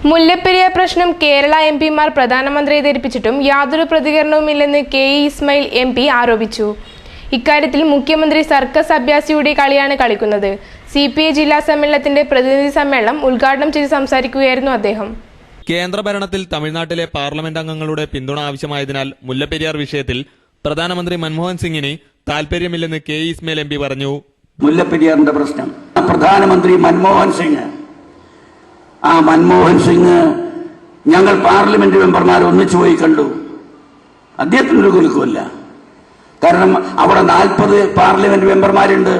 മുല്ലപ്പെരിയാർ പ്രശ്നം കേരള എംപിമാർ പ്രധാനമന്ത്രിയെ ധരിപ്പിച്ചിട്ടും യാതൊരു പ്രതികരണവുമില്ലെന്ന് കെ.ഇ. ഇസ്മായിൽ എം.പി ആരോപിച്ചു. ഇക്കാര്യത്തിൽ മുഖ്യമന്ത്രി സർക്കസ് അഭ്യാസിയുടെ കളിയാണ് കളിക്കുന്നത്. CPI ജില്ലാ സമ്മേളനത്തിന്റെ പ്രതിനിധി സമ്മേളനം ഉദ്ഘാടനം ചെയ്ത് സംസാരിക്കുകയായിരുന്നു അദ്ദേഹം. കേന്ദ്ര ഭരണത്തിൽ തമിഴ്നാട്ടിലെ പാർലമെന്റ് അംഗങ്ങളുടെ പിന്തുണ ആവശ്യമായതിനാൽ മുല്ലപ്പെരിയാർ വിഷയത്തിൽ പ്രധാനമന്ത്രി മൻമോഹൻ സിംഗിന് താൽപര്യമില്ലെന്ന് കെ.ഇ. ഇസ്മായിൽ എം.പി പറഞ്ഞു. മുല്ലപ്പെരിയാറിന്റെ പ്രശ്നം പ്രധാനമന്ത്രി മൻമോഹൻ സിംഗ് ഞങ്ങൾ പാർലമെന്റ് മെമ്പർമാർ ഒന്നിച്ചു പോയി കണ്ടു. അദ്ദേഹത്തിനൊരു കുലുക്കുമല്ല. കാരണം അവിടെ 40 പാർലമെന്റ് മെമ്പർമാരുണ്ട്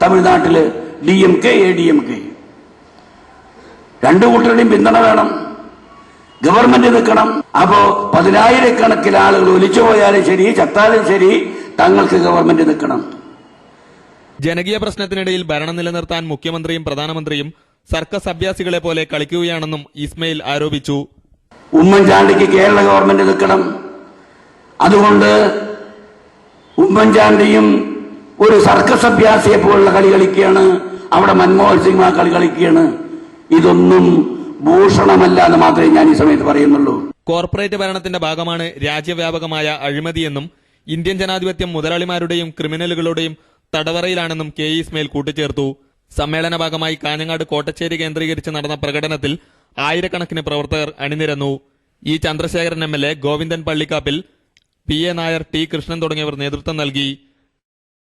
തമിഴ്നാട്ടില്. DMK ADMK രണ്ടു കൂട്ടരുടെയും പിന്തുണ വേണം. ഗവൺമെന്റ് നിൽക്കണം. അപ്പോ 10,000-കണക്കിന് ആളുകൾ ഒലിച്ചു പോയാലും ശരി, ചത്താലും ശരി, തങ്ങൾക്ക് ഗവൺമെന്റ് നിൽക്കണം. ജനകീയ പ്രശ്നത്തിനിടയിൽ ഭരണം നിലനിർത്താൻ മുഖ്യമന്ത്രിയും പ്രധാനമന്ത്രിയും സർക്കസ് അഭ്യാസികളെ പോലെ കളിക്കുകയാണെന്നും ഇസ്മായിൽ ആരോപിച്ചു. ഉമ്മൻചാണ്ടിക്ക് കേരള ഗവൺമെന്റ് നിൽക്കണം. അതുകൊണ്ട് ഉമ്മൻചാണ്ടിയും ഒരു സർക്കസ് അഭ്യാസിയെ പോലുള്ള കളി കളിക്കുകയാണ്. അവിടെ മൻമോഹൻ സിംഗ് ആ കളി കളിക്കുകയാണ്. ഇതൊന്നും ഭൂഷണമല്ല എന്ന് മാത്രമേ ഞാൻ ഈ സമയത്ത് പറയുന്നുള്ളൂ. കോർപ്പറേറ്റ് ഭരണത്തിന്റെ ഭാഗമാണ് രാജ്യവ്യാപകമായ അഴിമതിയെന്നും ഇന്ത്യൻ ജനാധിപത്യം മുതലാളിമാരുടെയും ക്രിമിനലുകളുടെയും തടവറയിലാണെന്നും കെ.ഇ. ഇസ്മായിൽ കൂട്ടിച്ചേർത്തു. സമ്മേളന ഭാഗമായി കാഞ്ഞങ്ങാട് കോട്ടച്ചേരി കേന്ദ്രീകരിച്ച് നടന്ന പ്രകടനത്തിൽ ആയിരക്കണക്കിന് പ്രവർത്തകർ അണിനിരന്നു. E. Chandrasekharan MLA, Govindan Pallikkappil, P.A. Nair, T. Krishnan തുടങ്ങിയവർ നേതൃത്വം നൽകി.